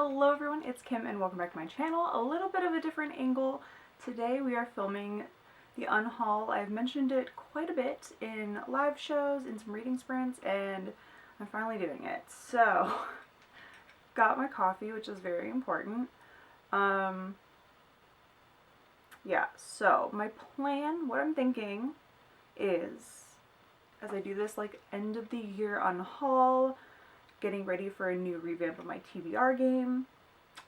Hello everyone, it's Kim and welcome back to my channel. A little bit of a different angle. Today we are filming the Unhaul. I've mentioned it quite a bit in live shows, in some reading sprints, and I'm finally doing it. So, got my coffee, which is very important. Yeah, so my plan, what I'm thinking is, as I do this like end of the year Unhaul, getting ready for a new revamp of my TBR game,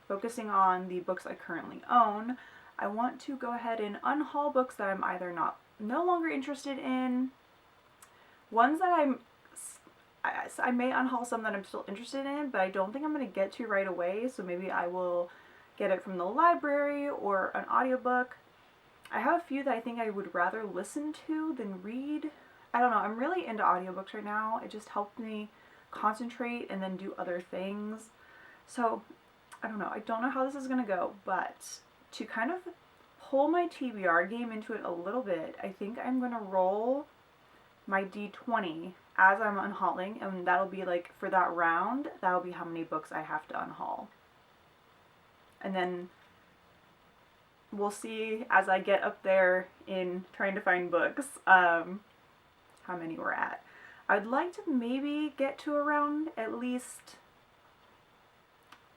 focusing on the books I currently own, I want to go ahead and unhaul books that I'm either no longer interested in, ones that I may unhaul some that I'm still interested in, but I don't think I'm going to get to right away, so maybe I will get it from the library or an audiobook. I have a few that I think I would rather listen to than read. I don't know, I'm really into audiobooks right now. It just helped me concentrate and then do other things. So I don't know. I don't know how this is going to go, but to kind of pull my TBR game into it a little bit, I think I'm going to roll my D20 as I'm unhauling, and that'll be like, for that round, that'll be how many books I have to unhaul. And then we'll see as I get up there in trying to find books, how many we're at. I'd like to maybe get to around at least,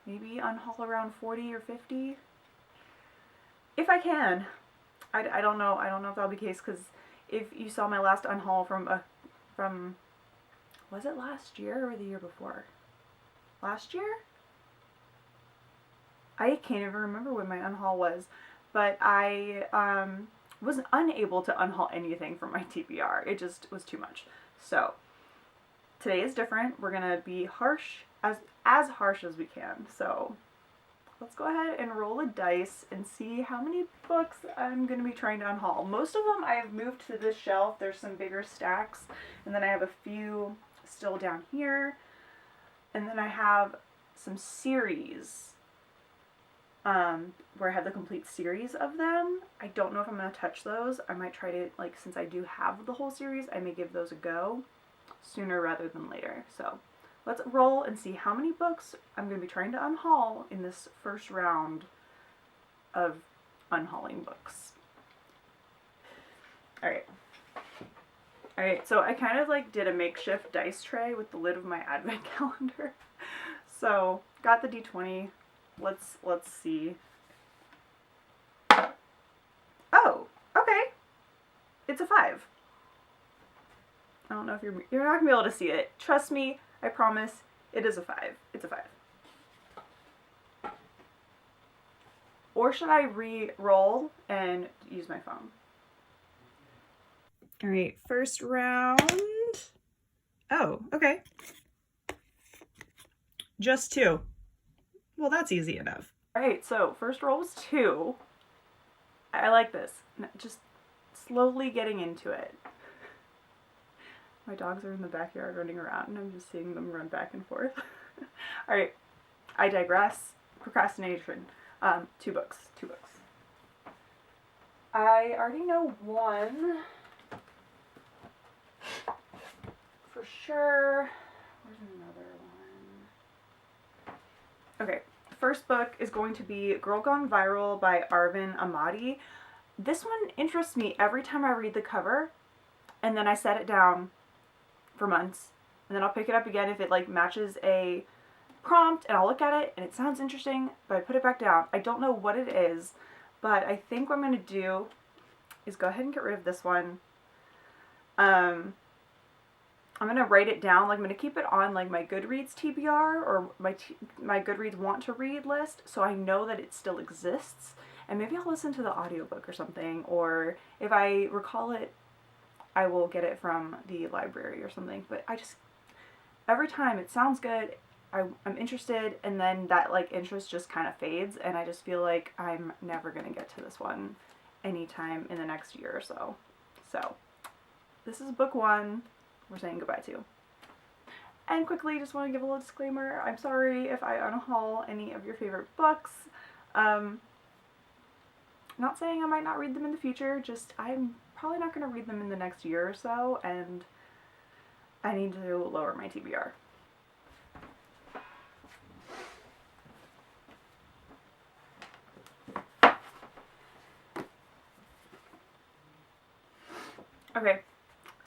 maybe unhaul around 40 or 50. If I can. I don't know. I don't know if that'll be the case, because if you saw my last unhaul from, was it last year or the year before? Last year? I can't even remember when my unhaul was, but I was unable to unhaul anything from my TBR. It just was too much. So today is different. We're gonna be harsh, as harsh as we can. So let's go ahead and roll a dice and see how many books I'm gonna be trying to unhaul. Most of them I have moved to this shelf. There's some bigger stacks, and then I have a few still down here, and then I have some series where I have the complete series of them. I don't know if I'm gonna touch those. I might try to, like, since I do have the whole series, I may give those a go sooner rather than later. So let's roll and see how many books I'm going to be trying to unhaul in this first round of unhauling books. Alright, so I kind of like did a makeshift dice tray with the lid of my advent calendar. So got the D20. Let's see. Oh, okay. It's a 5. I don't know if you're not gonna be able to see it. Trust me, I promise, it is a 5. It's a 5. Or should I re-roll and use my phone? Alright, first round. Oh, okay. Just 2. Well, that's easy enough. Alright, so first roll was 2. I like this. Just slowly getting into it. My dogs are in the backyard running around, and I'm just seeing them run back and forth. Alright, I digress. Procrastination. 2 books. 2 books. I already know one for sure. Where's another one? Okay, the first book is going to be Girl Gone Viral by Arvin Amati. This one interests me every time I read the cover, and then I set it down for months, and then I'll pick it up again if it like matches a prompt, and I'll look at it and it sounds interesting, but I put it back down. I don't know what it is, but I think what I'm going to do is go ahead and get rid of this one. I'm going to write it down, like I'm going to keep it on like my Goodreads TBR or my Goodreads want to read list, so I know that it still exists, and maybe I'll listen to the audiobook or something, or if I recall it, I will get it from the library or something. But I just, every time it sounds good, I'm interested, and then that like interest just kind of fades, and I just feel like I'm never going to get to this one anytime in the next year or so. So this is book 1 we're saying goodbye to. And quickly, just want to give a little disclaimer. I'm sorry if I unhaul any of your favorite books. Not saying I might not read them in the future, just I'm probably not going to read them in the next year or so, and I need to lower my TBR.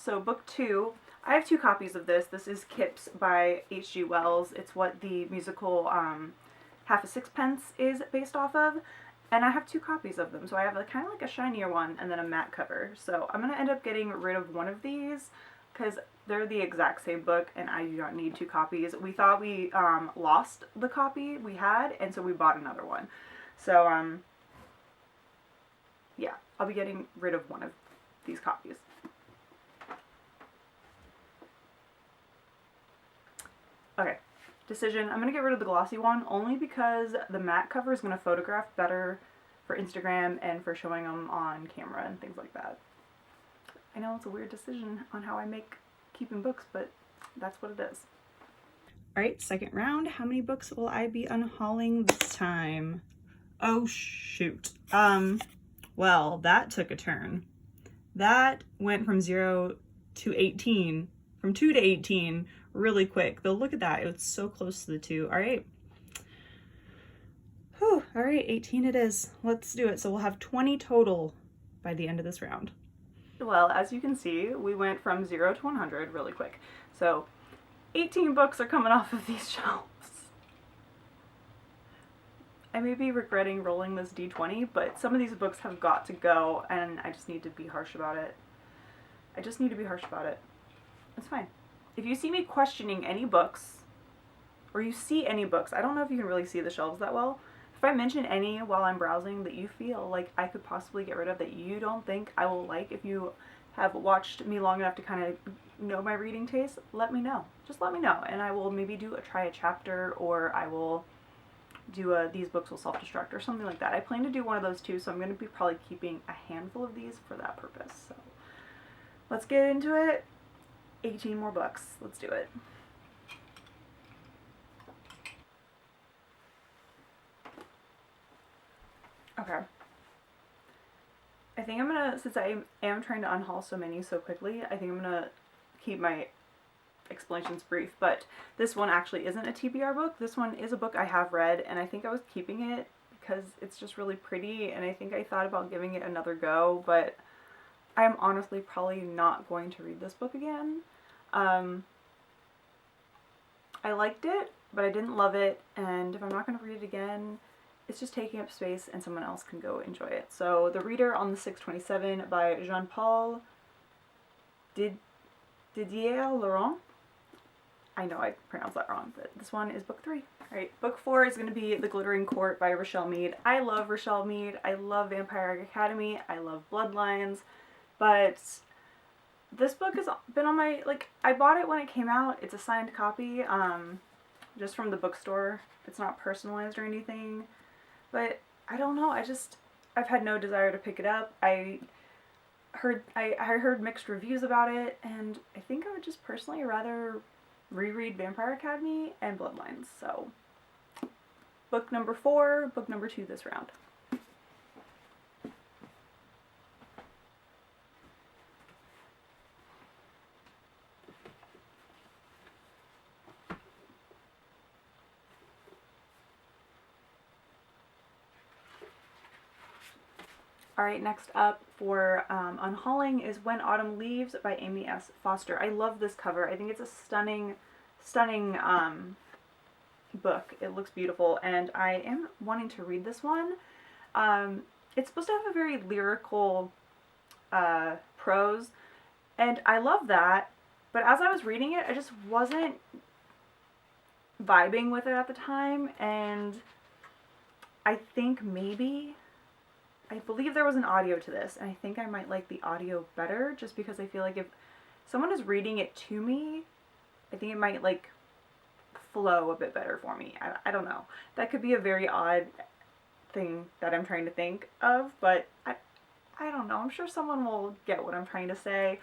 so book 2, I have 2 copies of this. This is Kips by H.G. Wells. It's what the musical Half a Sixpence is based off of. And I have 2 copies of them. So I have kind of like a shinier one and then a matte cover. So I'm going to end up getting rid of one of these because they're the exact same book and I do not need 2 copies. We thought we lost the copy we had, and so we bought another one. So yeah, I'll be getting rid of one of these copies. Okay, decision. I'm going to get rid of the glossy one only because the matte cover is going to photograph better for Instagram and for showing them on camera and things like that. I know it's a weird decision on how I make keeping books, but that's what it is. Alright, second round. How many books will I be unhauling this time? Oh shoot. Well, that took a turn. That went from 0 to 18, from 2 to 18 really quick. Though look at that, it's so close to the 2. Alright. Whew, alright, 18 it is. Let's do it. So we'll have 20 total by the end of this round. Well, as you can see, we went from 0 to 100 really quick. So 18 books are coming off of these shelves. I may be regretting rolling this D20, but some of these books have got to go, and I just need to be harsh about it. I just need to be harsh about it. It's fine. If you see me questioning any books, or you see any books, I don't know if you can really see the shelves that well. If I mention any while I'm browsing that you feel like I could possibly get rid of that you don't think I will like, if you have watched me long enough to kind of know my reading taste, let me know. Just let me know, and I will maybe try a chapter, or I will do these books will self-destruct or something like that. I plan to do one of those too, so I'm going to be probably keeping a handful of these for that purpose. So let's get into it. 18 more books. Let's do it. Okay. I think I'm gonna, since I am trying to unhaul so many so quickly, I think I'm gonna keep my explanations brief, but this one actually isn't a TBR book. This one is a book I have read, and I think I was keeping it because it's just really pretty, and I think I thought about giving it another go, but I'm honestly probably not going to read this book again. I liked it, but I didn't love it, and if I'm not going to read it again, it's just taking up space and someone else can go enjoy it. So The Reader on the 627 by Jean-Paul Didier Laurent. I know I pronounced that wrong, but this one is book 3. Alright, book 4 is going to be The Glittering Court by Rochelle Mead. I love Rochelle Mead. I love Vampire Academy. I love Bloodlines. But this book has been on my, I bought it when it came out. It's a signed copy, just from the bookstore. It's not personalized or anything. But I don't know, I've had no desire to pick it up. I heard mixed reviews about it, and I think I would just personally rather reread Vampire Academy and Bloodlines. So, book number 4, book number 2 this round. Alright, next up for unhauling is When Autumn Leaves by Amy S. Foster. I love this cover. I think it's a stunning book. It looks beautiful, and I am wanting to read this one. It's supposed to have a very lyrical prose, and I love that, but as I was reading it, I just wasn't vibing with it at the time, and I think I believe there was an audio to this, and I think I might like the audio better, just because I feel like if someone is reading it to me, I think it might, flow a bit better for me. I don't know. That could be a very odd thing that I'm trying to think of, but I don't know. I'm sure someone will get what I'm trying to say.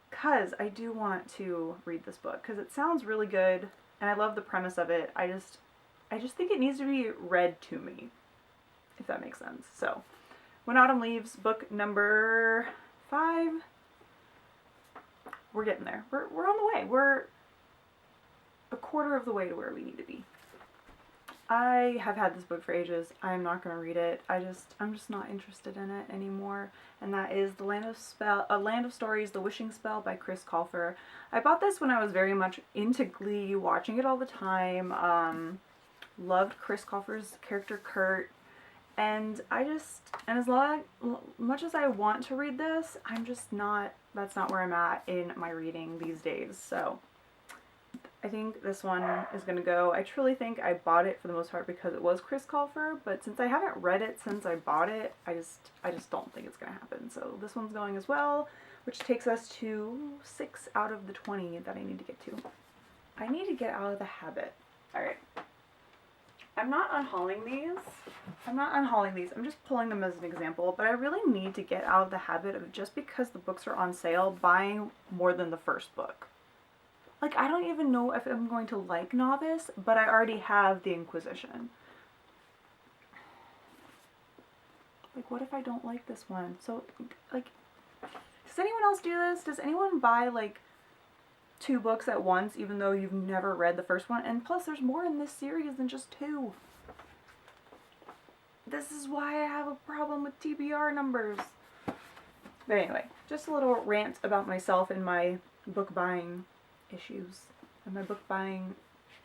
Because I do want to read this book, because it sounds really good, and I love the premise of it. I just think it needs to be read to me, if that makes sense. So, When Autumn Leaves, book number 5. We're getting there. We're on the way. We're a quarter of the way to where we need to be. I have had this book for ages. I'm not going to read it. I'm just not interested in it anymore. And that is The Land of Stories, The Wishing Spell by Chris Colfer. I bought this when I was very much into Glee, watching it all the time. Loved Chris Colfer's character Kurt. And as much as I want to read this, that's not where I'm at in my reading these days. So I think this one is going to go. I truly think I bought it for the most part because it was Chris Colfer, but since I haven't read it since I bought it, I just don't think it's going to happen. So this one's going as well, which takes us to 6 out of the 20 that I need to get to. I need to get out of the habit. Alright. I'm not unhauling these. I'm just pulling them as an example, but I really need to get out of the habit of, just because the books are on sale, buying more than the first book. Like, I don't even know if I'm going to like Novice, but I already have The Inquisition. Like, what if I don't like this one? So, like, does anyone else do this? Does anyone buy, like, 2 books at once, even though you've never read the first one? And plus, there's more in this series than just 2. This is why I have a problem with TBR numbers. But anyway, just a little rant about myself and my book buying issues and my book buying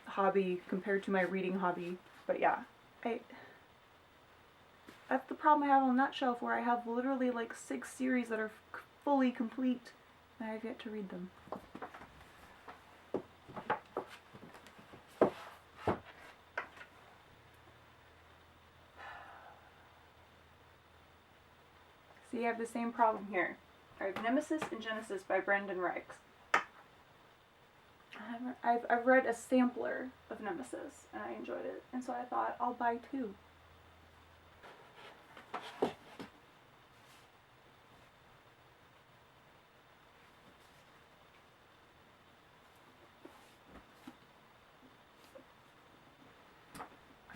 hobby compared to my reading hobby. But yeah, that's the problem I have on that shelf, where I have literally like 6 series that are fully complete and I have yet to read them. See, I have the same problem here. I have Nemesis and Genesis by Brendan Reichs. I've read a sampler of Nemesis and I enjoyed it, and so I thought I'll buy 2.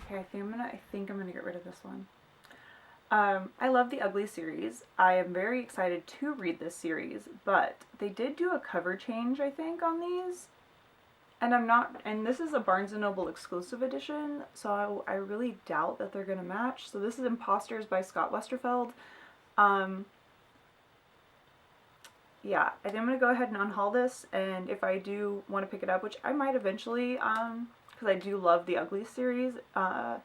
Okay, I think I'm gonna get rid of this one. I love the Ugly series. I am very excited to read this series, but they did do a cover change, I think, on these. And this is a Barnes & Noble exclusive edition, so I really doubt that they're going to match. So this is Imposters by Scott Westerfeld. Yeah, I think I'm going to go ahead and unhaul this, and if I do want to pick it up, which I might eventually, because I do love the Ugly series, I'll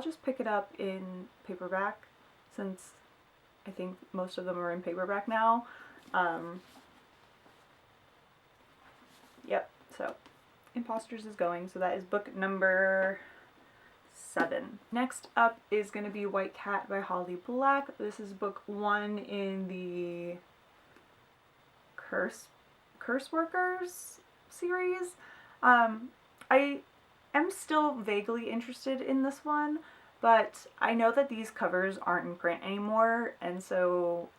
just pick it up in paperback, since I think most of them are in paperback now. Yep, so Imposters is going, so that is book number 7. Next up is going to be White Cat by Holly Black. This is book 1 in the Curse Workers series. I am still vaguely interested in this one, but I know that these covers aren't in print anymore, and so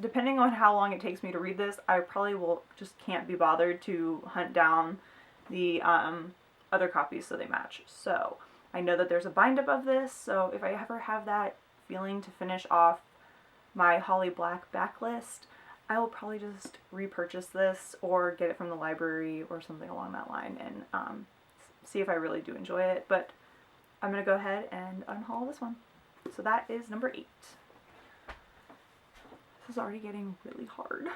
depending on how long it takes me to read this, I probably can't be bothered to hunt down the other copies so they match. So I know that there's a bind up of this, so if I ever have that feeling to finish off my Holly Black backlist, I will probably just repurchase this or get it from the library or something along that line and see if I really do enjoy it. But I'm going to go ahead and unhaul this one. So that is number 8. This is already getting really hard.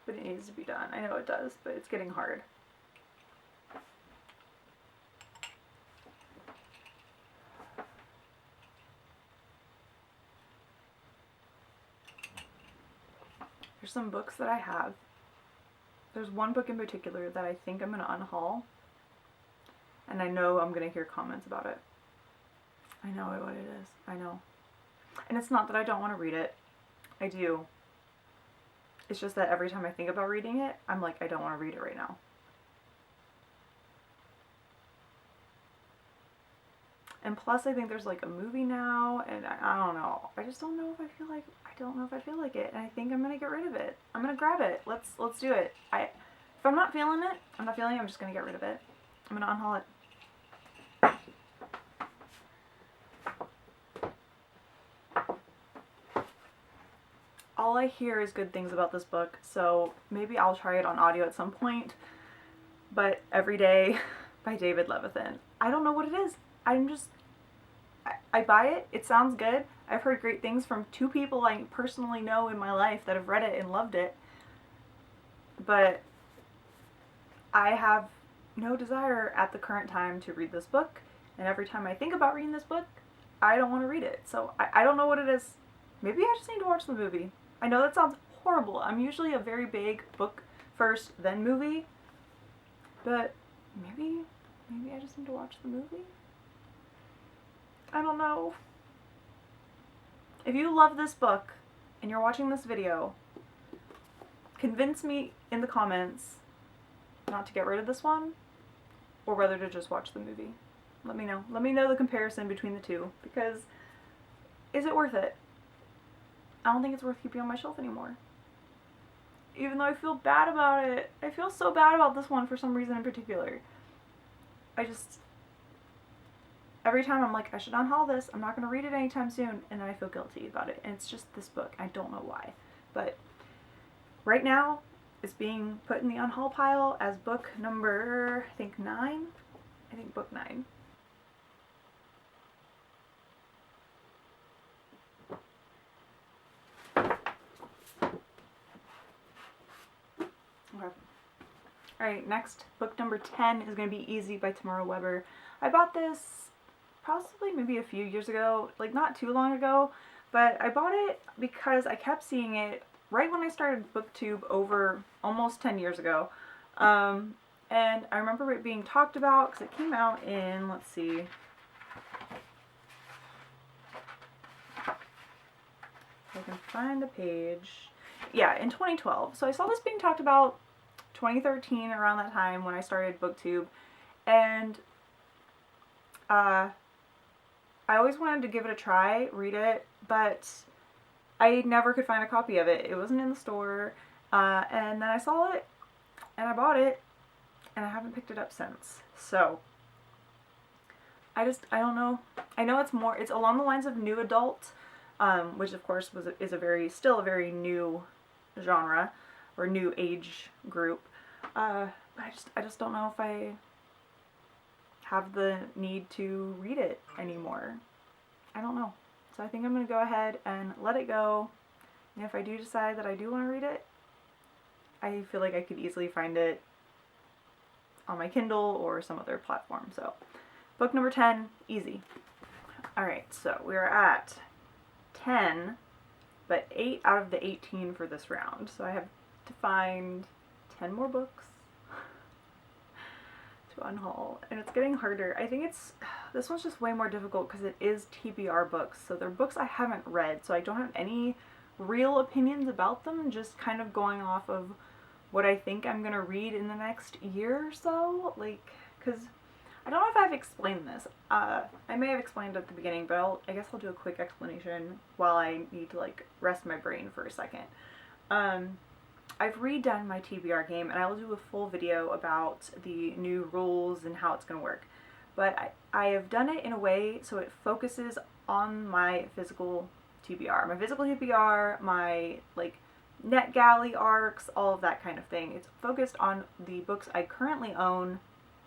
But it needs to be done. I know it does, but it's getting hard. There's some books that I have. There's one book in particular that I think I'm going to unhaul. And I know I'm going to hear comments about it. I know what it is. I know. And it's not that I don't want to read it. I do. It's just that every time I think about reading it, I'm like, I don't want to read it right now. And plus, I think there's like a movie now, and I don't know. I just don't know if I feel like it. And I think I'm gonna get rid of it. I'm gonna grab it. Let's do it. If I'm not feeling it, I'm just gonna get rid of it. I'm gonna unhaul it. all I hear is good things about this book, so maybe I'll try it on audio at some point. But Every Day by David Levithan. I don't know what it is. I buy it. It sounds good. I've heard great things from 2 people I personally know in my life that have read it and loved it. But I have no desire at the current time to read this book. And every time I think about reading this book, I don't want to read it. So I don't know what it is. Maybe I just need to watch the movie. I know that sounds horrible. I'm usually a very big book first, then movie. But maybe I just need to watch the movie? I don't know. If you love this book and you're watching this video, convince me in the comments not to get rid of this one or whether to just watch the movie. Let me know. Let me know the comparison between the two, because is it worth it? I don't think it's worth keeping on my shelf anymore. Even though I feel bad about it. I feel so bad about this one for some reason in particular. Every time I'm like, I should unhaul this, I'm not going to read it anytime soon, and then I feel guilty about it. And it's just this book. I don't know why. But right now, it's being put in the unhaul pile as book number, I think 9? I think book 9. Okay. Alright, next, book number 10 is going to be Easy by Tamara Weber. I bought this possibly maybe a few years ago, like not too long ago, but I bought it because I kept seeing it right when I started BookTube over almost 10 years ago. And I remember it being talked about because it came out in, let's see, if I can find the page. Yeah, in 2012. So I saw this being talked about 2013, around that time when I started BookTube, and I always wanted to give it a try, read it, but I never could find a copy of it. It wasn't in the store, and then I saw it, and I bought it, and I haven't picked it up since. So, I don't know. I know it's along the lines of new adult, which of course is still a very new genre, or new age group. I just don't know if I have the need to read it anymore. I don't know. So I think I'm going to go ahead and let it go. And if I do decide that I do want to read it, I feel like I could easily find it on my Kindle or some other platform. So book number 10, Easy. Alright, so we're at 10, but 8 out of the 18 for this round. So I have to find 10 more books to unhaul, and it's getting harder. I think this one's just way more difficult because it is TBR books, so they're books I haven't read, so I don't have any real opinions about them, just kind of going off of what I think I'm gonna read in the next year or so, like, because I don't know if I've explained this. I may have explained at the beginning, but I guess I'll do a quick explanation while I need to like rest my brain for a second. I've redone my TBR game, and I will do a full video about the new rules and how it's going to work. But I have done it in a way so it focuses on my physical TBR. My physical TBR, my like NetGalley arcs, all of that kind of thing. It's focused on the books I currently own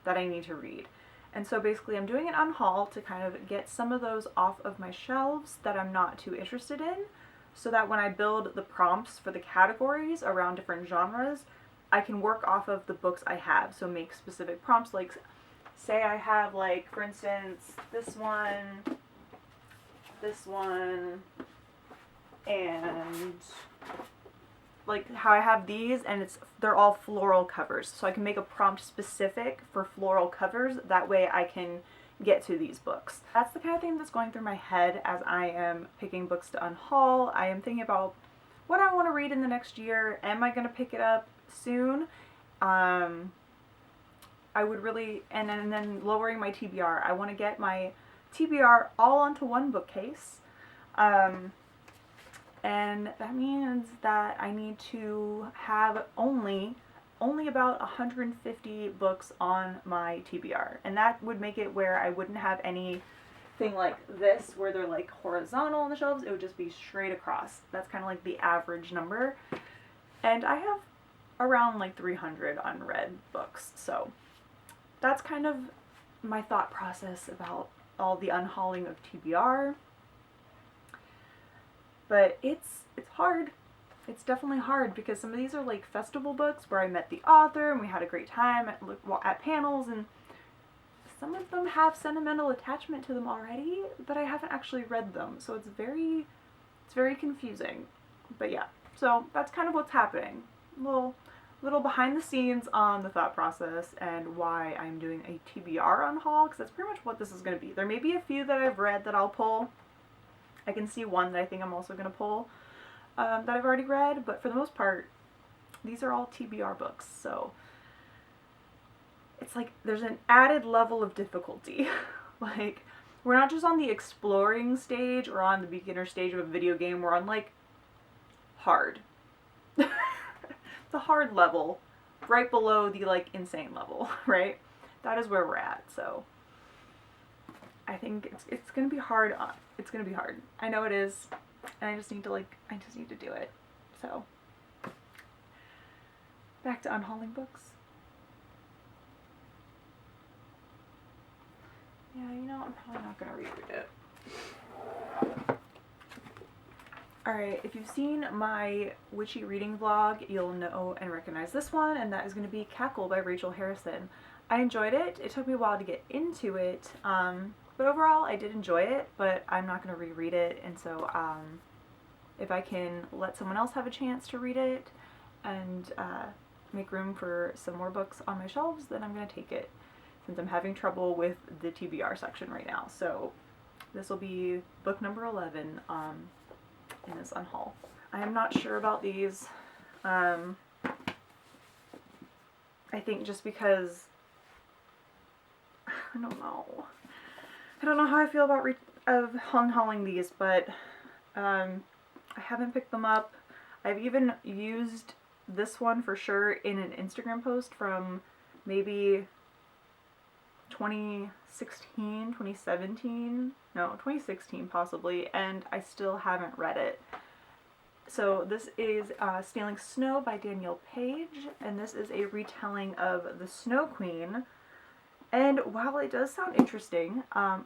that I need to read. And so basically I'm doing an unhaul to kind of get some of those off of my shelves that I'm not too interested in, so that when I build the prompts for the categories around different genres, I can work off of the books I have. So make specific prompts, like say I have, like, for instance, this one, and like how I have these, and they're all floral covers. So I can make a prompt specific for floral covers. That way I can get to these books. That's the kind of thing that's going through my head as I am picking books to unhaul. I am thinking about what I want to read in the next year. Am I going to pick it up soon? I would really, and then lowering my TBR. I want to get my TBR all onto one bookcase. And that means that I need to have only about 150 books on my TBR, and that would make it where I wouldn't have any thing like this where they're like horizontal on the shelves. It would just be straight across. That's kind of like the average number. And I have around like 300 unread books. So that's kind of my thought process about all the unhauling of TBR. But it's hard. It's definitely hard because some of these are like festival books where I met the author and we had a great time at panels, and some of them have sentimental attachment to them already, but I haven't actually read them. So it's very confusing. But yeah, so that's kind of what's happening. Little behind the scenes on the thought process and why I'm doing a TBR unhaul, because that's pretty much what this is going to be. There may be a few that I've read that I'll pull. I can see one that I think I'm also going to pull that I've already read, but for the most part, these are all TBR books, so it's like there's an added level of difficulty. Like, we're not just on the exploring stage or on the beginner stage of a video game, we're on like hard. The hard level, right below the like insane level, right? That is where we're at, so I think it's gonna be hard. It's gonna be hard. I know it is, and I just need to do it. So back to unhauling books. Yeah, you know, I'm probably not gonna reread it. Alright, if you've seen my witchy reading vlog, you'll know and recognize this one, and that is going to be Cackle by Rachel Harrison. I enjoyed it. It took me a while to get into it, but overall I did enjoy it, but I'm not going to reread it, and so if I can let someone else have a chance to read it and make room for some more books on my shelves, then I'm going to take it, since I'm having trouble with the TBR section right now. So this will be book number 11 in this unhaul. I am not sure about these. I think just because I don't know how I feel about unhauling these, but I haven't picked them up. I've even used this one for sure in an Instagram post from maybe 2016, 2017, no, 2016 possibly, and I still haven't read it. So this is Stealing Snow by Danielle Page, and this is a retelling of The Snow Queen. And while it does sound interesting, I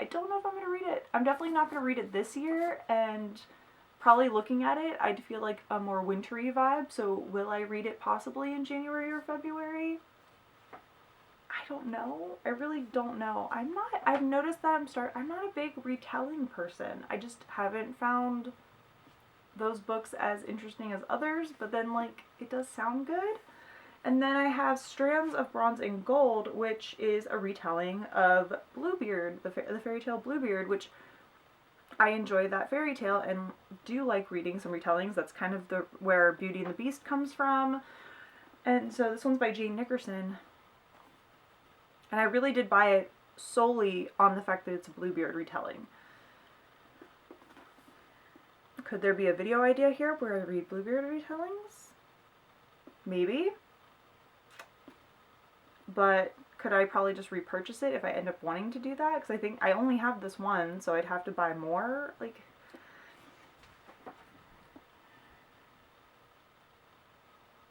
don't know if I'm going to read it. I'm definitely not going to read it this year, and probably looking at it, I'd feel like a more wintry vibe, so will I read it possibly in January or February? I don't know. I really don't know. I've noticed that I'm not a big retelling person. I just haven't found those books as interesting as others, but then like it does sound good. And then I have Strands of Bronze and Gold, which is a retelling of Bluebeard, the fairy tale Bluebeard, which I enjoy that fairy tale and do like reading some retellings. That's kind of where Beauty and the Beast comes from. And so this one's by Jane Nickerson. And I really did buy it solely on the fact that it's a Bluebeard retelling. Could there be a video idea here where I read Bluebeard retellings? Maybe. But could I probably just repurchase it if I end up wanting to do that? Because I think I only have this one, so I'd have to buy more. Like,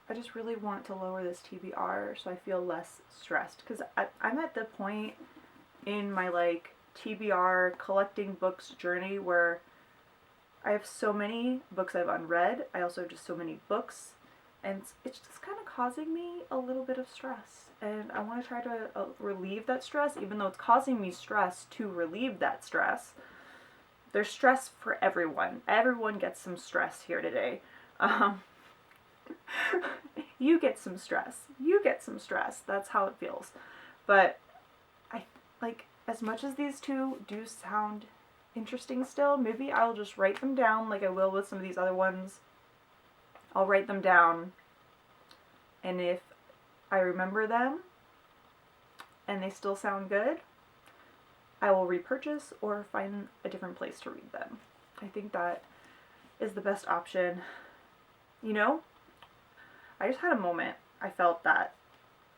I just really want to lower this TBR so I feel less stressed. Because I'm at the point in my like TBR collecting books journey where I have so many books I've unread. I also have just so many books, and it's just kind of causing me a little bit of stress. And I want to try to relieve that stress, even though it's causing me stress to relieve that stress. There's stress for everyone. Everyone gets some stress here today. You get some stress. You get some stress. That's how it feels. But I like, as much as these two do sound interesting still, maybe I'll just write them down like I will with some of these other ones. I'll write them down, and if I remember them and they still sound good, I will repurchase or find a different place to read them. I think that is the best option. You know, I just had a moment. I felt that,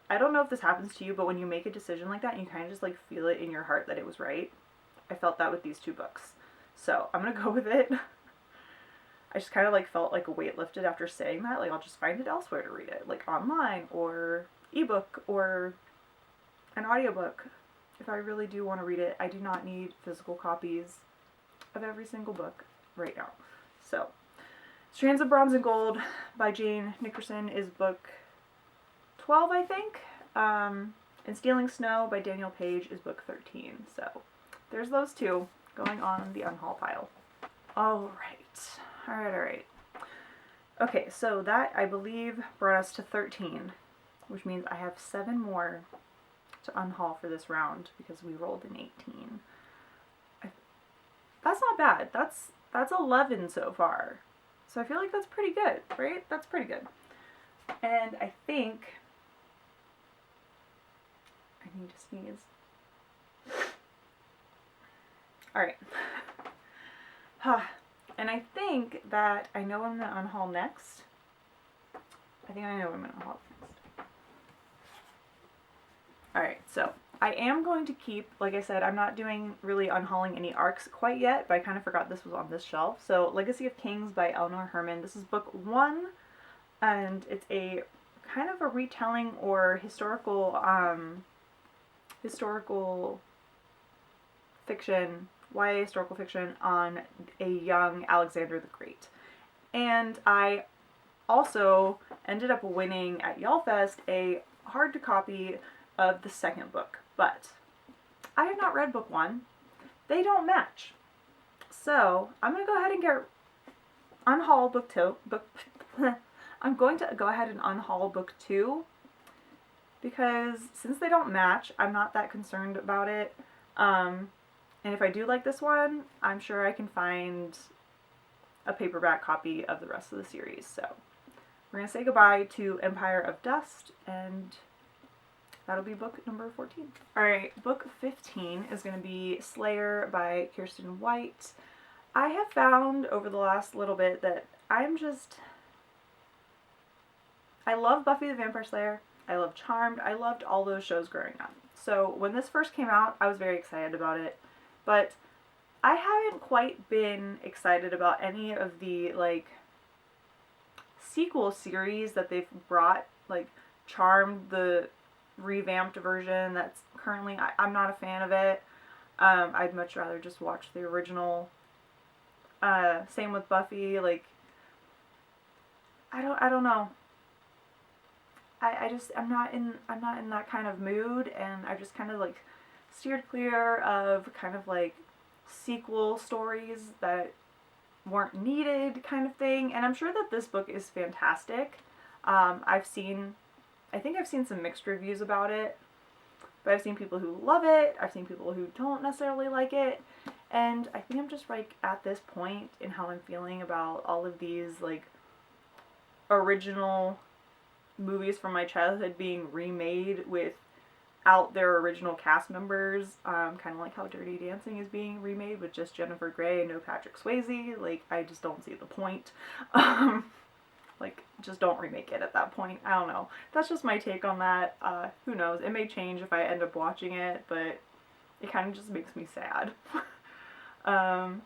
I don't know if this happens to you, but when you make a decision like that and you kind of just like feel it in your heart that it was right, I felt that with these 2 books. So I'm gonna go with it. I just kind of like felt like a weight lifted after saying that. Like I'll just find it elsewhere to read it, like online or ebook or an audiobook. If I really do want to read it, I do not need physical copies of every single book right now. So, Strands of Bronze and Gold by Jane Nickerson is book 12, I think. And Stealing Snow by Daniel Page is book 13. So, there's those 2 going on the Unhaul pile. Alright. Okay, so that, I believe, brought us to 13, which means I have 7 more to unhaul for this round because we rolled an 18. That's not bad. That's 11 so far. So I feel like that's pretty good, right? That's pretty good. And I think I need to sneeze. All right. And I think that I know what I'm going to unhaul next. I think I know what I'm going to unhaul next. Alright, so I am going to keep, like I said, I'm not doing really unhauling any arcs quite yet, but I kind of forgot this was on this shelf. So Legacy of Kings by Eleanor Herman. This is book 1, and it's a kind of a retelling or historical fiction, YA historical fiction on a young Alexander the Great. And I also ended up winning at YALLFest a hard to copy of the second book, but I have not read book 1. They don't match. So I'm going to go ahead and unhaul book 2. I'm going to go ahead and unhaul book 2 because since they don't match, I'm not that concerned about it. And if I do like this one, I'm sure I can find a paperback copy of the rest of the series. So we're going to say goodbye to Empire of Dust, and that'll be book number 14. Alright, book 15 is going to be Slayer by Kirsten White. I have found over the last little bit that I love Buffy the Vampire Slayer. I love Charmed. I loved all those shows growing up. So when this first came out, I was very excited about it. But I haven't quite been excited about any of the, like, sequel series that they've brought. Like, Charmed, the revamped version that's currently, I'm not a fan of it. I'd much rather just watch the original. Same with Buffy. Like, I don't know. I'm not in that kind of mood, and I've just kind of like steered clear of kind of like sequel stories that weren't needed kind of thing. And I'm sure that this book is fantastic. I think I've seen some mixed reviews about it, but I've seen people who love it, I've seen people who don't necessarily like it, and I think I'm just like at this point in how I'm feeling about all of these like original movies from my childhood being remade without their original cast members, kind of like how Dirty Dancing is being remade with just Jennifer Grey and no Patrick Swayze. Like, I just don't see the point. Like, just don't remake it at that point. I don't know. That's just my take on that. Who knows? It may change if I end up watching it, but it kind of just makes me sad. And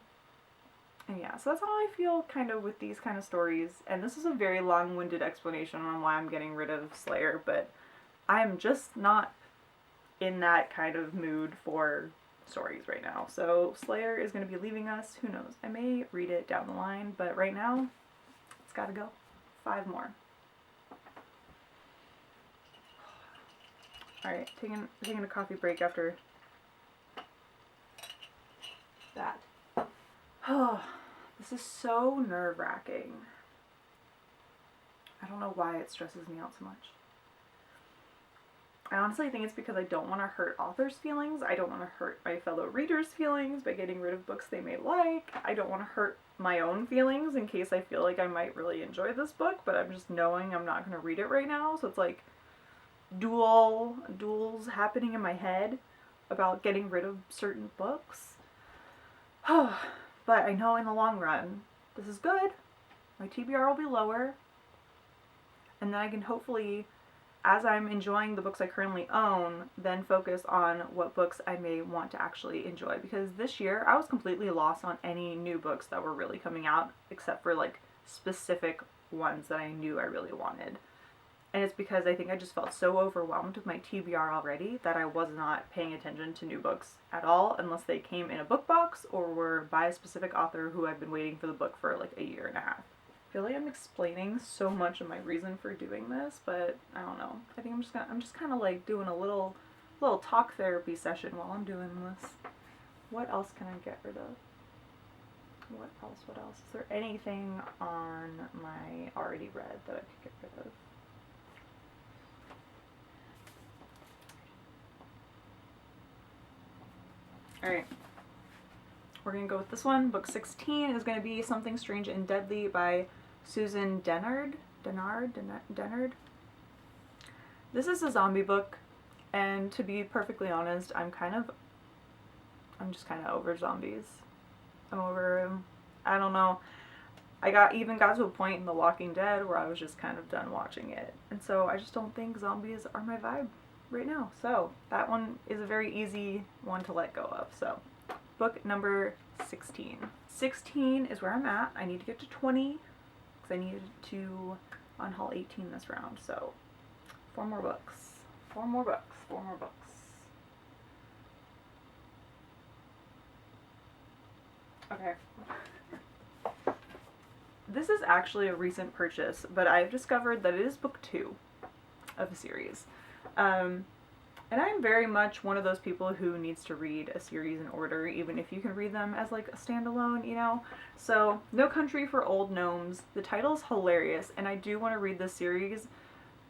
yeah, so that's how I feel kind of with these kind of stories. And this is a very long-winded explanation on why I'm getting rid of Slayer, but I'm just not in that kind of mood for stories right now. So Slayer is going to be leaving us. Who knows? I may read it down the line, but right now, it's got to go. 5 more. Alright, taking a coffee break after that. Oh, this is so nerve-wracking. I don't know why it stresses me out so much. I honestly think it's because I don't want to hurt authors' feelings. I don't want to hurt my fellow readers' feelings by getting rid of books they may like. I don't want to hurt my own feelings in case I feel like I might really enjoy this book, but I'm just knowing I'm not going to read it right now. So it's like duels happening in my head about getting rid of certain books. But I know in the long run, this is good. My TBR will be lower. And then I can hopefully as I'm enjoying the books I currently own, then focus on what books I may want to actually enjoy. Because this year I was completely lost on any new books that were really coming out, except for like specific ones that I knew I really wanted. And it's because I think I just felt so overwhelmed with my TBR already that I was not paying attention to new books at all unless they came in a book box or were by a specific author who I've been waiting for the book for like a year and a half. I feel like I'm explaining so much of my reason for doing this, but I don't know. I think I'm just kind of like doing a little talk therapy session while I'm doing this. What else can I get rid of? What else? Is there anything on my already read that I could get rid of? Alright, we're going to go with this one. Book 16 is going to be Something Strange and Deadly by Susan Dennard. Dennard. This is a zombie book, and to be perfectly honest, I'm just kind of over zombies. I'm over them. I don't know. I even got to a point in The Walking Dead where I was just kind of done watching it. And so I just don't think zombies are my vibe right now. So that one is a very easy one to let go of. So book number 16. 16 is where I'm at. I need to get to 20 because I needed to unhaul 18 this round. So 4 more books. 4 more books. 4 more books. Okay. This is actually a recent purchase, but I've discovered that it is book 2 of a series. And I'm very much one of those people who needs to read a series in order, even if you can read them as like a standalone, you know? So, No Country for Old Gnomes. The title's hilarious, and I do want to read this series,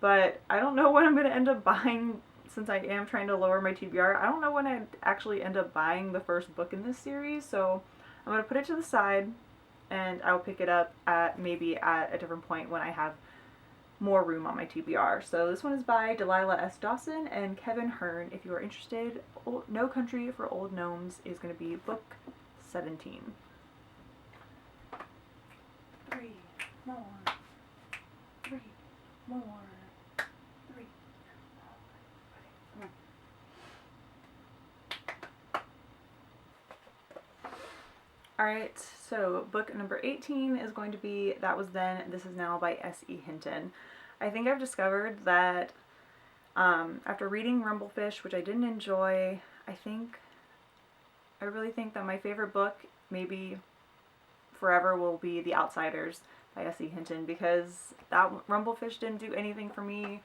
but I don't know when I'm going to end up buying, since I am trying to lower my TBR, I don't know when I'd actually end up buying the first book in this series, so I'm going to put it to the side, and I'll pick it up maybe at a different point when I have more room on my TBR. So this one is by Delilah S. Dawson and Kevin Hearn. If you are interested, No Country for Old Gnomes is going to be book 17. 3 more. 3 more. 3 more. Alright, so book number 18 is going to be That Was Then, This Is Now by S.E. Hinton. I think I've discovered that after reading Rumblefish, which I didn't enjoy, I really think that my favorite book, maybe forever, will be The Outsiders by S.E. Hinton, because that Rumblefish didn't do anything for me,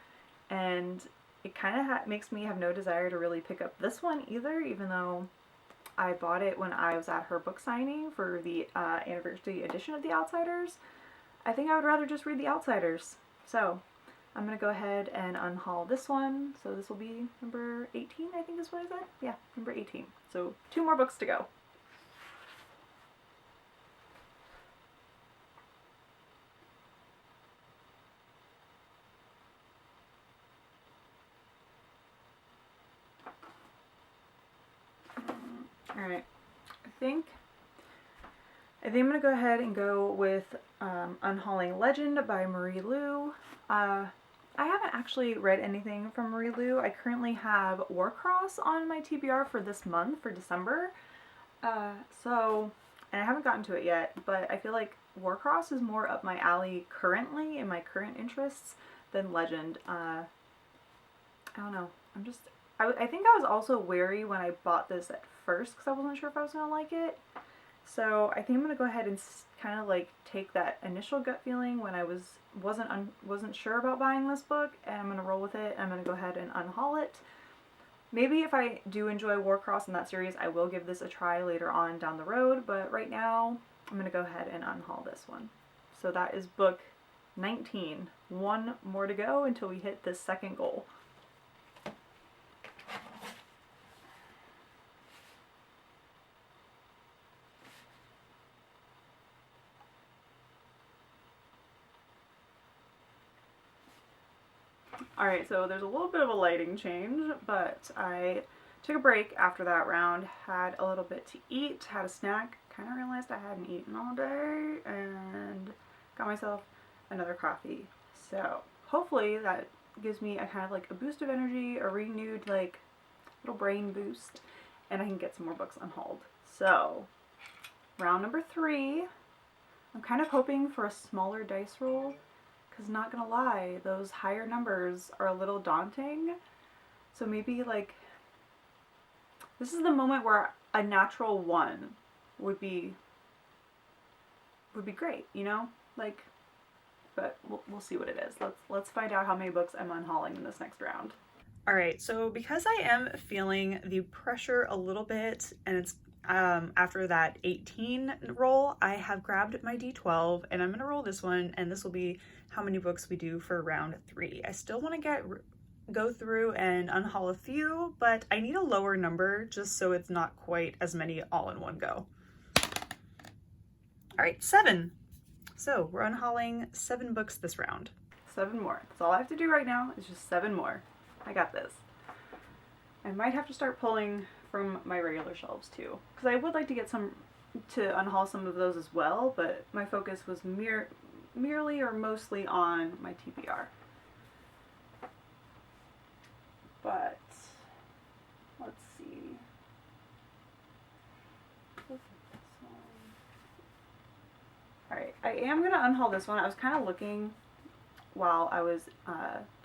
and it kind of makes me have no desire to really pick up this one either, even though I bought it when I was at her book signing for the anniversary edition of The Outsiders. I think I would rather just read The Outsiders. So I'm going to go ahead and unhaul this one. So this will be number 18, I think is what I said? Yeah, number 18. So 2 more books to go. Alright, I think I'm going to go ahead and go with Unhauling Legend by Marie Lu. I haven't actually read anything from Marie Lu. I currently have Warcross on my TBR for this month, for December. And I haven't gotten to it yet, but I feel like Warcross is more up my alley currently, in my current interests, than Legend. I don't know. I think I was also wary when I bought this at first because I wasn't sure if I was going to like it. So I think I'm going to go ahead and kind of like take that initial gut feeling when I wasn't sure about buying this book, and I'm going to roll with it. I'm going to go ahead and unhaul it. Maybe if I do enjoy Warcross in that series, I will give this a try later on down the road, but right now I'm going to go ahead and unhaul this one. So that is book 19. 1 more to go until we hit this second goal. Alright, so there's a little bit of a lighting change, but I took a break after that round, had a little bit to eat, had a snack, kind of realized I hadn't eaten all day, and got myself another coffee. So hopefully that gives me a kind of like a boost of energy, a renewed like little brain boost, and I can get some more books unhauled. So round number 3, I'm kind of hoping for a smaller dice roll, because not gonna lie, those higher numbers are a little daunting. So maybe like, this is the moment where a natural 1 would be great, you know? Like, but we'll see what it is. Let's find out how many books I'm unhauling in this next round. All right, so because I am feeling the pressure a little bit, and it's after that 18 roll, I have grabbed my D12 and I'm gonna roll this one, and this will be how many books we do for round 3. I still want to go through and unhaul a few, but I need a lower number just so it's not quite as many all in one go. All right, 7. So we're unhauling 7 books this round. 7 more. That's all I have to do right now is just 7 more. I got this. I might have to start pulling from my regular shelves too, because I would like to get some to unhaul some of those as well, but my focus was merely or mostly on my TBR. But let's see. Alright, I am going to unhaul this one. I was kind of looking while I was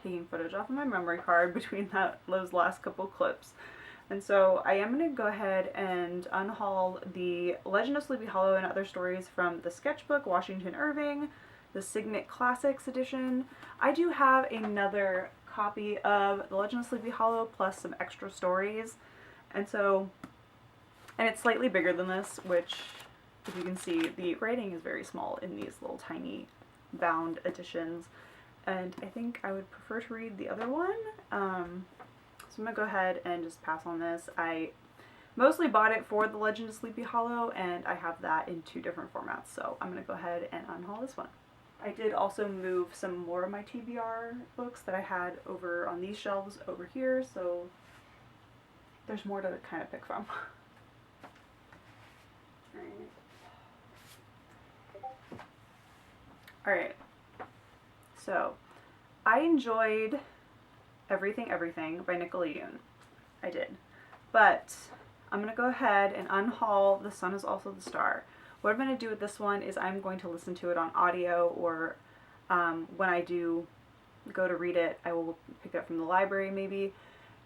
taking footage off of my memory card between those last couple clips. And so I am going to go ahead and unhaul the Legend of Sleepy Hollow and Other Stories from the Sketchbook, Washington Irving, the Signet Classics edition. I do have another copy of the Legend of Sleepy Hollow plus some extra stories. And it's slightly bigger than this, which, if you can see, the writing is very small in these little tiny bound editions. And I think I would prefer to read the other one. So I'm going to go ahead and just pass on this. I mostly bought it for the Legend of Sleepy Hollow, and I have that in 2 different formats. So I'm going to go ahead and unhaul this one. I did also move some more of my TBR books that I had over on these shelves over here, so there's more to kind of pick from. Alright, so I enjoyed Everything by Nicola Yoon. I did. But I'm going to go ahead and unhaul The Sun Is Also the Star. What I'm going to do with this one is I'm going to listen to it on audio, or when I do go to read it, I will pick it up from the library maybe.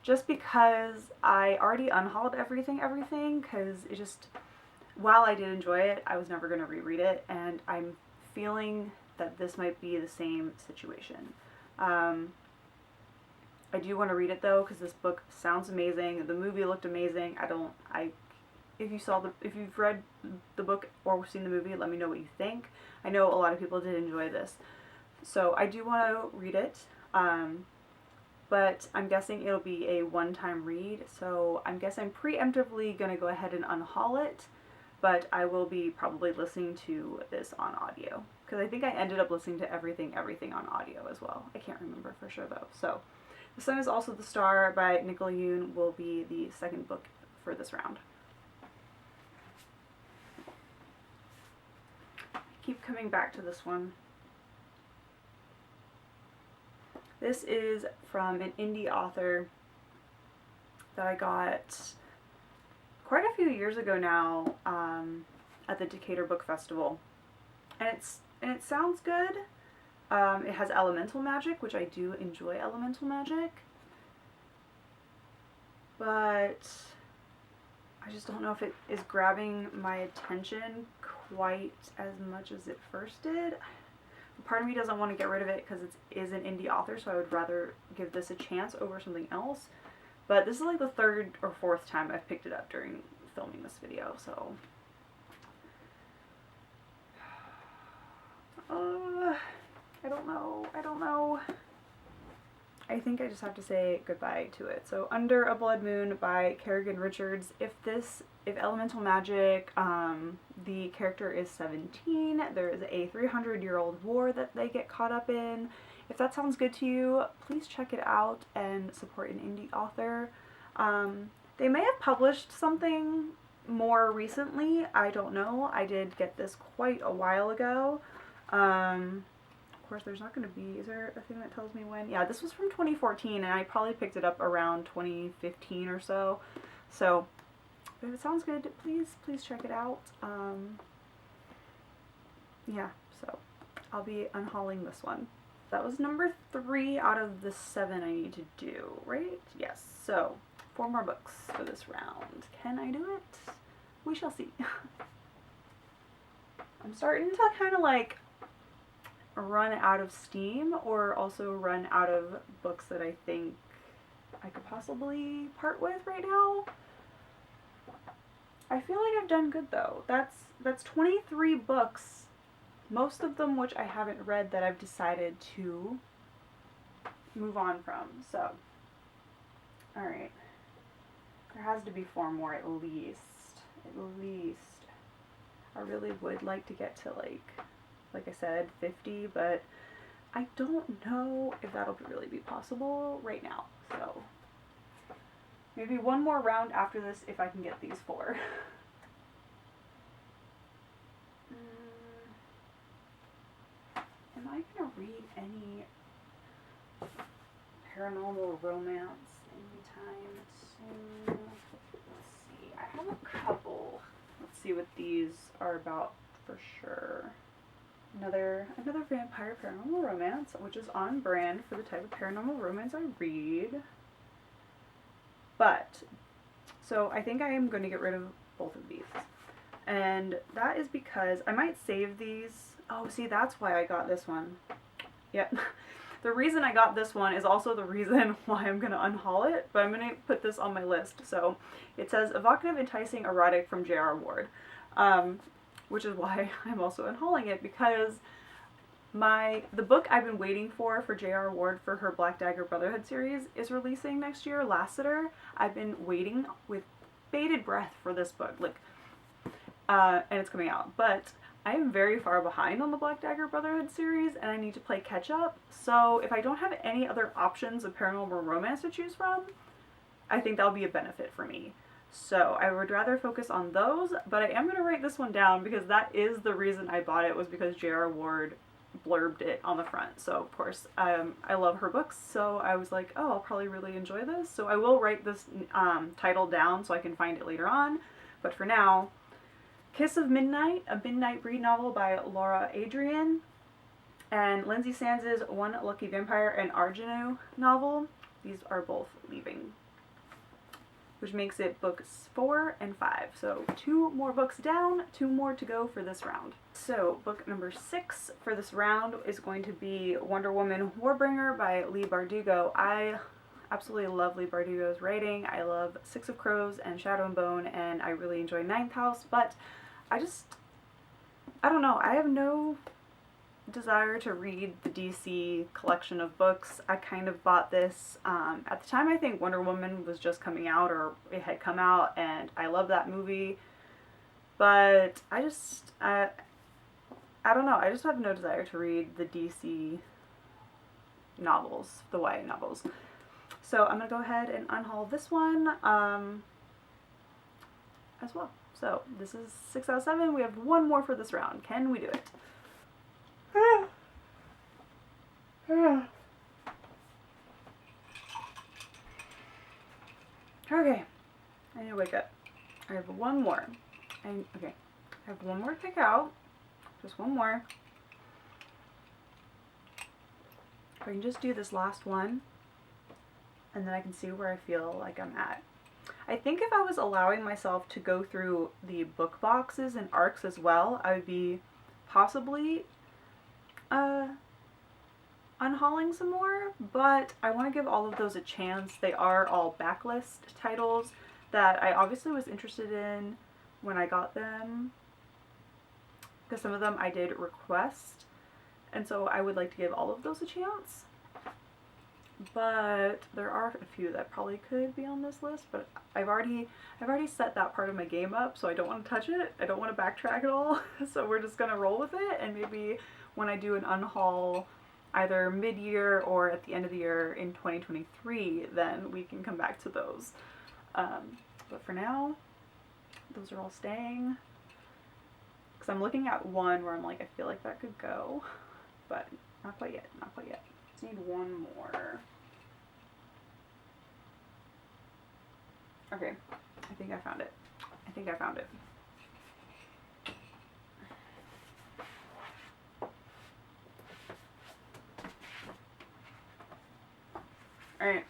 Just because I already unhauled Everything, because it just, while I did enjoy it, I was never going to reread it, and I'm feeling that this might be the same situation. I do want to read it though, because this book sounds amazing. The movie looked amazing. If you've read the book or seen the movie, let me know what you think. I know a lot of people did enjoy this. So I do want to read it, but I'm guessing it'll be a one-time read. So I guess I'm preemptively going to go ahead and unhaul it, but I will be probably listening to this on audio, because I think I ended up listening to Everything on audio as well. I can't remember for sure though. So The Sun Is Also the Star by Nicola Yoon will be the second book for this round. I keep coming back to this one. This is from an indie author that I got quite a few years ago now at the Decatur Book Festival. And it sounds good. It has elemental magic, which I do enjoy elemental magic. But I just don't know if it is grabbing my attention quite as much as it first did. Part of me doesn't want to get rid of it because it is an indie author, so I would rather give this a chance over something else. But this is like the 3rd or 4th time I've picked it up during filming this video, so I don't know. I think I just have to say goodbye to it. So Under a Blood Moon by Kerrigan Richards. If elemental magic, the character is 17, there is a 300-year-old war that they get caught up in. If that sounds good to you, please check it out and support an indie author. They may have published something more recently, I don't know. I did get this quite a while ago. Of course, there's not going to be, is there a thing that tells me when? Yeah, this was from 2014, and I probably picked it up around 2015 or so. So, if it sounds good, please check it out. Yeah, so I'll be unhauling this one. That was number 3 out of the 7 I need to do, right? Yes, so 4 more books for this round. Can I do it? We shall see. I'm starting to kind of like run out of steam, or also run out of books that I think I could possibly part with right now. I feel like I've done good though. That's 23 books, most of them which I haven't read, that I've decided to move on from. So, alright. There has to be 4 more at least. At least. I really would like to get to like I said, 50, but I don't know if that'll really be possible right now. So maybe one more round after this if I can get these 4. Am I going to read any paranormal romance anytime soon? Let's see. I have a couple. Let's see what these are about for sure. Another vampire paranormal romance, which is on brand for the type of paranormal romance I read. But, so I think I am going to get rid of both of these. And that is because I might save these. Oh, see, that's why I got this one. Yep. The reason I got this one is also the reason why I'm going to unhaul it, but I'm going to put this on my list. So it says evocative, enticing, erotic from J.R. Ward. Which is why I'm also unhauling it, because the book I've been waiting for J.R. Ward for her Black Dagger Brotherhood series is releasing next year, Lassiter. I've been waiting with bated breath for this book, and it's coming out. But I am very far behind on the Black Dagger Brotherhood series, and I need to play catch up. So if I don't have any other options of paranormal romance to choose from, I think that'll be a benefit for me. So I would rather focus on those, but I am going to write this one down because that is the reason I bought it, was because J.R. Ward blurbed it on the front. So of course, I love her books, so I was like, oh, I'll probably really enjoy this. So I will write this title down so I can find it later on. But for now, Kiss of Midnight, a Midnight Breed novel by Laura Adrian, and Lindsay Sands' One Lucky Vampire and Arjanu novel. These are both leaving, which makes it books 4 and 5. So 2 more books down, 2 more to go for this round. So book number 6 for this round is going to be Wonder Woman Warbringer by Leigh Bardugo. I absolutely love Leigh Bardugo's writing. I love Six of Crows and Shadow and Bone, and I really enjoy Ninth House, but I don't know, I have no desire to read the DC collection of books. I kind of bought this at the time I think Wonder Woman was just coming out, or it had come out, and I love that movie, but I don't know, I just have no desire to read the DC novels, the YA novels. So I'm gonna go ahead and unhaul this one as well. So this is 6 out of 7. We have 1 more for this round. Can we do it? Okay, I need to wake up. I have 1 more. Okay, I have 1 more to pick out. Just 1 more. I can just do this last one, and then I can see where I feel like I'm at. I think if I was allowing myself to go through the book boxes and arcs as well, I would be possibly unhauling some more, but I want to give all of those a chance. They are all backlist titles that I obviously was interested in when I got them, because some of them I did request, and so I would like to give all of those a chance. But there are a few that probably could be on this list, but I've already set that part of my game up, so I don't want to touch it. I don't want to backtrack at all. So we're just gonna roll with it, and maybe when I do an unhaul either mid-year or at the end of the year in 2023, then we can come back to those. But for now, those are all staying. Because I'm looking at one where I'm like, I feel like that could go, but Not quite yet, not quite yet. Just need one more. Okay, I think I found it. I think I found it. Alright,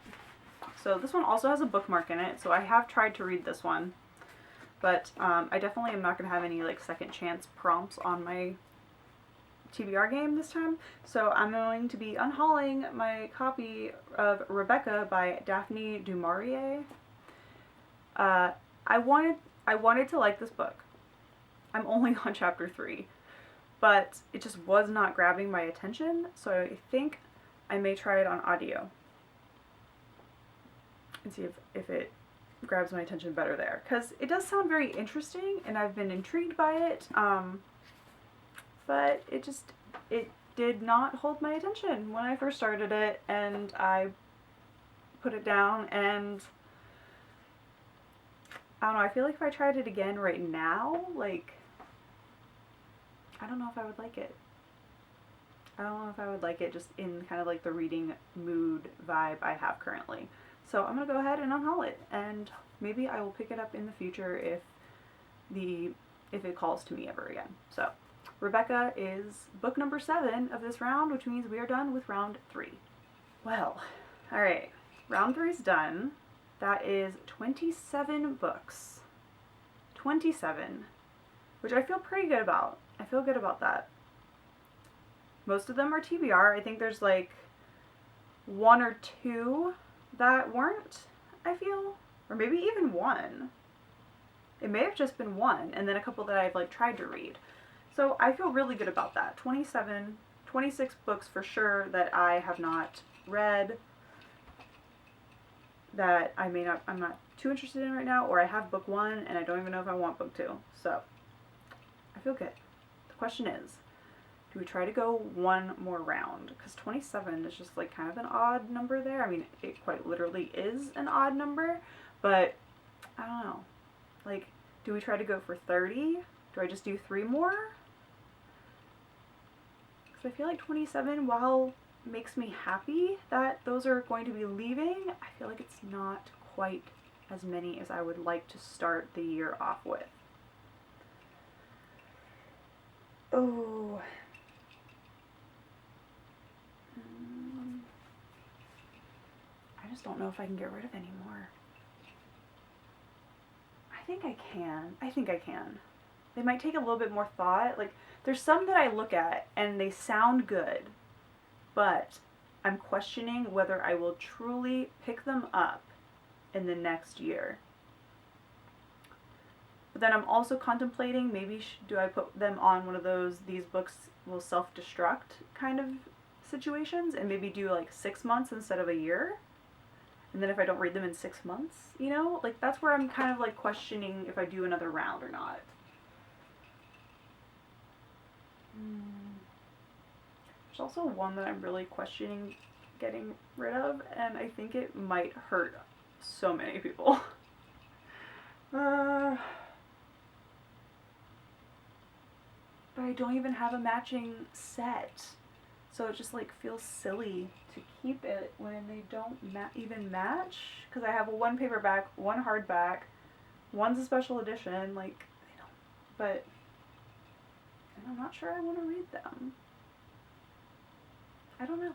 so this one also has a bookmark in it, so I have tried to read this one, but I definitely am not going to have any like second chance prompts on my TBR game this time, so I'm going to be unhauling my copy of Rebecca by Daphne du Maurier. I wanted to like this book. I'm only on chapter 3, but it just was not grabbing my attention, so I think I may try it on audio and see if it grabs my attention better there, because it does sound very interesting and I've been intrigued by it, but it did not hold my attention when I first started it, and I put it down, and I don't know, I feel like if I tried it again right now, like, I don't know if I would like it. I don't know if I would like it just in kind of like the reading mood vibe I have currently. So I'm going to go ahead and unhaul it, and maybe I will pick it up in the future if it calls to me ever again. So Rebecca is book number 7 of this round, which means we are done with round 3. Well, alright, round 3 is done. That is 27 books. 27, which I feel pretty good about. I feel good about that. Most of them are TBR. I think there's like 1 or 2 that weren't, I feel, or maybe even 1. It may have just been 1, and then a couple that I've like tried to read. So I feel really good about that. 26 books for sure that I have not read, that I'm not too interested in right now, or I have book 1 and I don't even know if I want book 2. So I feel good. The question is, do we try to go one more round? Because 27 is just like kind of an odd number there. I mean, it quite literally is an odd number, but I don't know. Like, do we try to go for 30? Do I just do 3 more? Because I feel like 27, while makes me happy that those are going to be leaving, I feel like it's not quite as many as I would like to start the year off with. Oh. I just don't know if I can get rid of any more. I think I can. I think I can. They might take a little bit more thought. Like, there's some that I look at and they sound good, but I'm questioning whether I will truly pick them up in the next year. But then I'm also contemplating, maybe do I put them on one of those these books will self-destruct kind of situations, and maybe do like 6 months instead of a year? And then if I don't read them in 6 months, you know? Like, that's where I'm kind of like questioning if I do another round or not. There's also one that I'm really questioning getting rid of, and I think it might hurt so many people. But I don't even have a matching set, so it just like feels silly to keep it when they don't even match, because I have 1 paperback, 1 hardback, 1's a special edition, like, they don't, but and I'm not sure I want to read them. I don't know.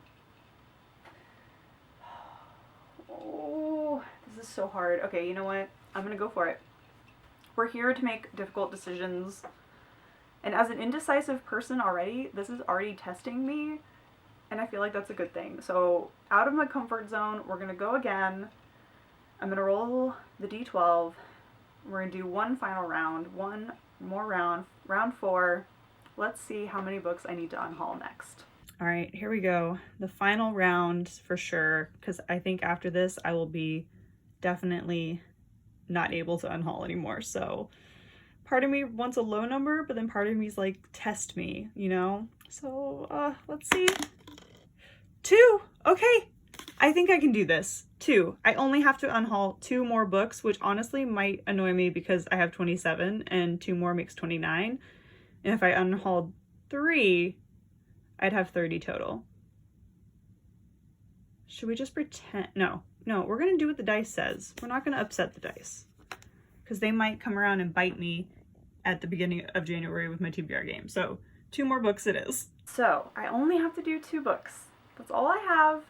Oh, this is so hard. Okay, you know what? I'm gonna go for it. We're here to make difficult decisions. And as an indecisive person already, this is already testing me, and I feel like that's a good thing. So, out of my comfort zone, we're gonna go again. I'm gonna roll the D12. We're gonna do 1 final round, 1 more round, round 4. Let's see how many books I need to unhaul next. All right, here we go. The final round for sure, because I think after this I will be definitely not able to unhaul anymore. So part of me wants a low number, but then part of me is like, test me, you know? So let's see. 2, okay. I think I can do this. 2. I only have to unhaul 2 more books, which honestly might annoy me because I have 27 and 2 more makes 29. And if I unhauled 3, I'd have 30 total. Should we just pretend? No, we're gonna do what the dice says. We're not gonna upset the dice, because they might come around and bite me at the beginning of January with my TBR game. So 2 more books it is. So I only have to do 2 books. That's all I have.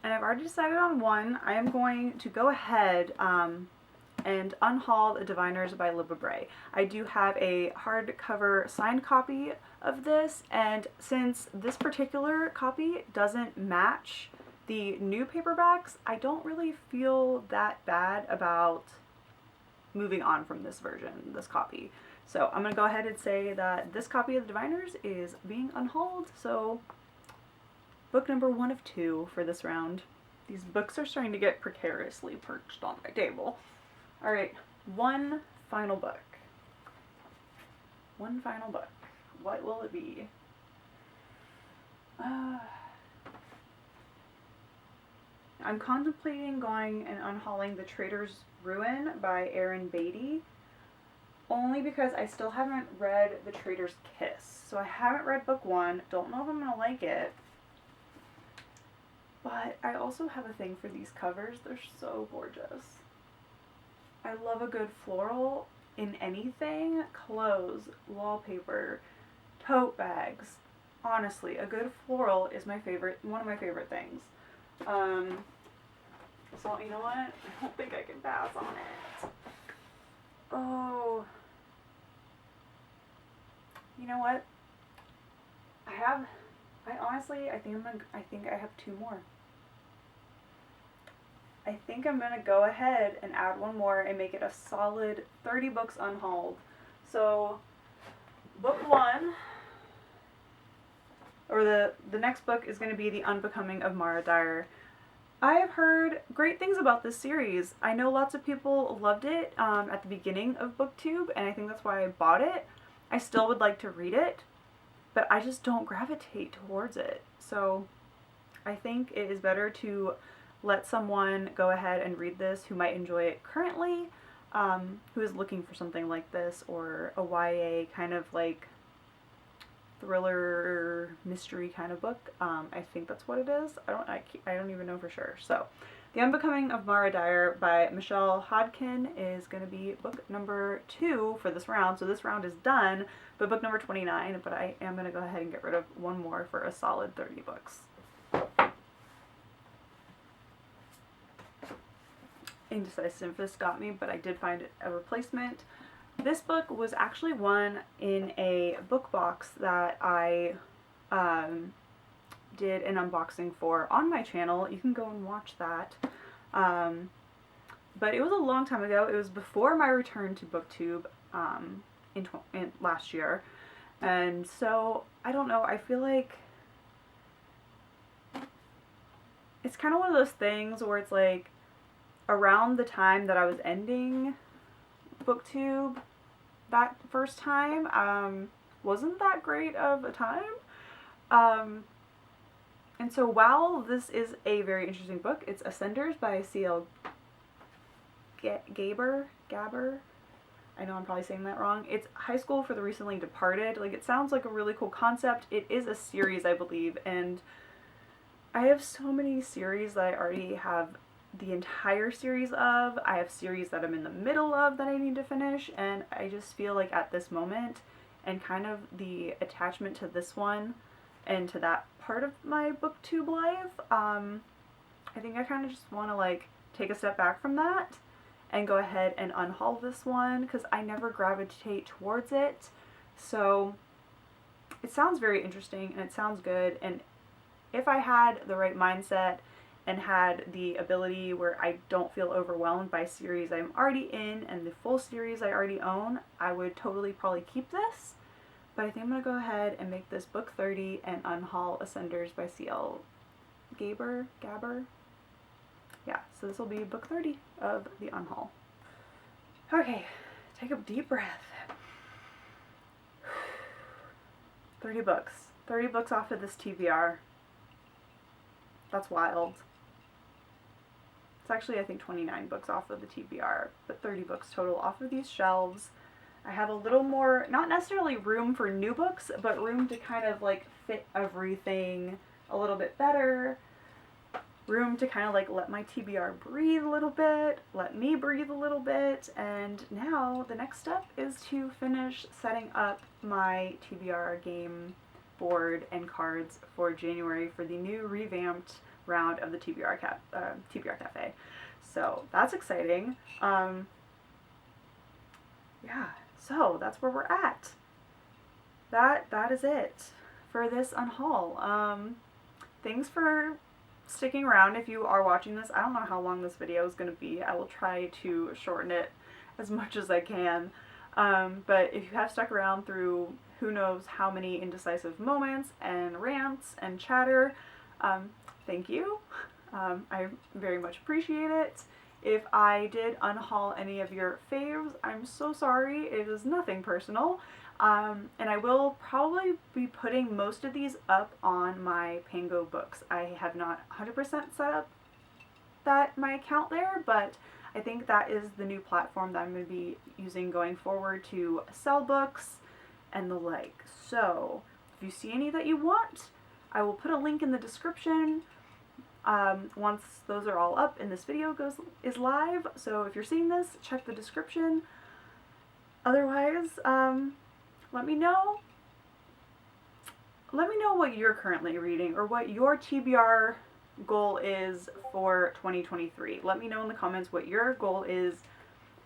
And I've already decided on one. I am going to go ahead and unhaul The Diviners by Libba Bray. I do have a hardcover signed copy of this, and since this particular copy doesn't match the new paperbacks, I don't really feel that bad about moving on from this version, this copy. So I'm going to go ahead and say that this copy of The Diviners is being unhauled, so book number 1 of 2 for this round. These books are starting to get precariously perched on my table. Alright, one final book. One final book. What will it be? I'm contemplating going and unhauling The Trader's Ruin by Erin Beatty, only because I still haven't read The Trader's Kiss. So I haven't read book 1, don't know if I'm going to like it, but I also have a thing for these covers. They're so gorgeous. I love a good floral in anything. Clothes, wallpaper, tote bags. Honestly, a good floral is my favorite, one of my favorite things. So you know what? I don't think I can pass on it. Oh. You know what? I think I have 2 more. I think I'm gonna go ahead and add 1 more and make it a solid 30 books unhauled. So book 1, or the next book is gonna be The Unbecoming of Mara Dyer. I have heard great things about this series. I know lots of people loved it at the beginning of BookTube, and I think that's why I bought it. I still would like to read it, but I just don't gravitate towards it. So I think it is better to let someone go ahead and read this who might enjoy it currently, who is looking for something like this, or a YA kind of like thriller mystery kind of book. I think that's what it is. I don't even know for sure. So The Unbecoming of Mara Dyer by Michelle Hodkin is going to be book number 2 for this round. So this round is done, but book number 29, but I am going to go ahead and get rid of 1 more for a solid 30 books. Indecisiveness got me, but I did find a replacement. This book was actually one in a book box that I did an unboxing for on my channel. You can go and watch that. But it was a long time ago. It was before my return to BookTube in last year. And so, I don't know, I feel like it's kind of one of those things where it's like, around the time that I was ending BookTube that first time, wasn't that great of a time. And so while this is a very interesting book, it's Ascenders by C.L. Gabber. I know I'm probably saying that wrong. It's High School for the Recently Departed. Like, it sounds like a really cool concept. It is a series, I believe, and I have so many series that I already have the entire series of. I have series that I'm in the middle of that I need to finish, and I just feel like at this moment, and kind of the attachment to this one and to that part of my BookTube life, I think I kind of just want to like take a step back from that and go ahead and unhaul this one, because I never gravitate towards it. So it sounds very interesting and it sounds good, and if I had the right mindset and had the ability where I don't feel overwhelmed by series I'm already in and the full series I already own, I would totally probably keep this. But I think I'm going to go ahead and make this book 30 and unhaul Ascenders by C.L. Gabber? Yeah, so this will be book 30 of the unhaul. Okay, take a deep breath. 30 books. 30 books off of this TBR. That's wild. It's actually, I think, 29 books off of the TBR, but 30 books total off of these shelves. I have a little more, not necessarily room for new books, but room to kind of like fit everything a little bit better. Room to kind of like let my TBR breathe a little bit, let me breathe a little bit, and now the next step is to finish setting up my TBR game board and cards for January for the new revamped round of the TBR Cafe. So that's exciting. Yeah, so that's where we're at. That is it for this unhaul. Thanks for sticking around if you are watching this. I don't know how long this video is going to be. I will try to shorten it as much as I can. But if you have stuck around through who knows how many indecisive moments and rants and chatter, thank you. I very much appreciate it. If I did unhaul any of your faves, I'm so sorry. It is nothing personal. And I will probably be putting most of these up on my Pango Books. I have not 100% set up my account there, but I think that is the new platform that I'm going to be using going forward to sell books and the like. So if you see any that you want, I will put a link in the description once those are all up and this video is live. So if you're seeing this, check the description. Otherwise, let me know what you're currently reading or what your TBR goal is for 2023. Let me know in the comments what your goal is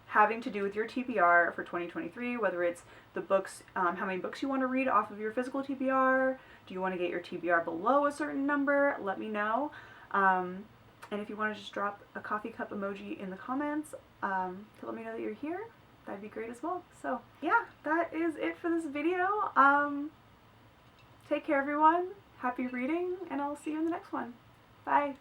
having to do with your TBR for 2023, whether it's the books, how many books you want to read off of your physical TBR. Do you want to get your TBR below a certain number? Let me know. And if you want to just drop a coffee cup emoji in the comments to let me know that you're here, that'd be great as well. So yeah, that is it for this video. Take care everyone, happy reading, and I'll see you in the next one. Bye.